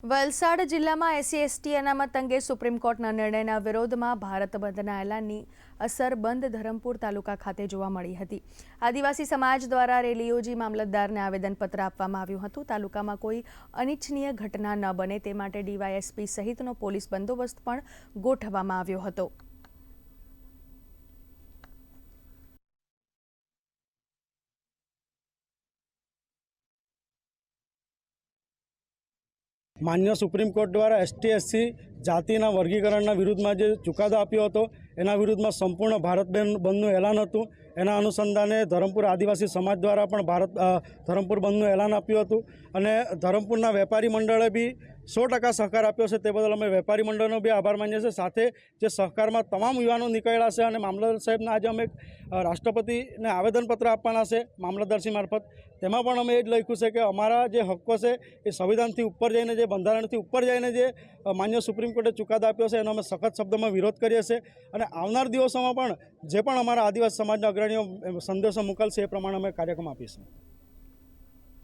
વલસાડ જિલ્લામાં SC/ST અનામત અંગે સુપ્રીમ કોર્ટના નિર્ણયના વિરોધમાં ભારત બંધના એલાનની અસર બંધ ધરમપુર તાલુકા ખાતે જોવા મળી હતી। આદિવાસી સમાજ દ્વારા રેલી યોજી મામલતદારને આવેદનપત્ર આપવામાં આવ્યું હતું। તાલુકામાં કોઈ અનિચ્છનીય ઘટના ન બને તે માટે DYSP સહિતનો પોલીસ બંદોબસ્ત પણ ગોઠવવામાં આવ્યો હતો। मान्य सुप्रीम कोर्ट द्वारा ST/SC जातिना वर्गीकरणना विरुद्धमां जे चुकादो आप्यो हतो एना विरुद्धमां संपूर्ण भारत बंधनुं एलान हतुं। एना अनुसंधाने धरमपुर आदिवासी समाज द्वारा पण भारत धरमपुर बंधनुं एलान आप्युं हतुं अने धरमपुरना वेपारी मंडळे बी 100% सहकार आप्यो छे। ते बदल अमे वेपारी मंडळनो बी आभार मानीए छीए। साथे जे सहकारमां तमाम युवानो निकळ्या छे अने मामलतदार साहेबने आज अमे राष्ट्रपतिने आवेदनपत्र आपवाना छे मामलतदारश्री मार्फत। तेमां पण अमे ए ज लख्युं छे के अमारा जे हक्को छे ए संविधानथी उपर जईने जे बंधारणथी उपर जईने जे मान्य सुप्रीम कोर्टे चुकादो आप्यो छे एनो अमे सखत शब्दोमां विरोध करीए छीए अने आवनार दिवसोमां पण जे पण अमारा आदिवासी समाजना अग्रणीओ संदेशो मोकलशे ए प्रमाणे अमे कार्यक्रम आपीशुं।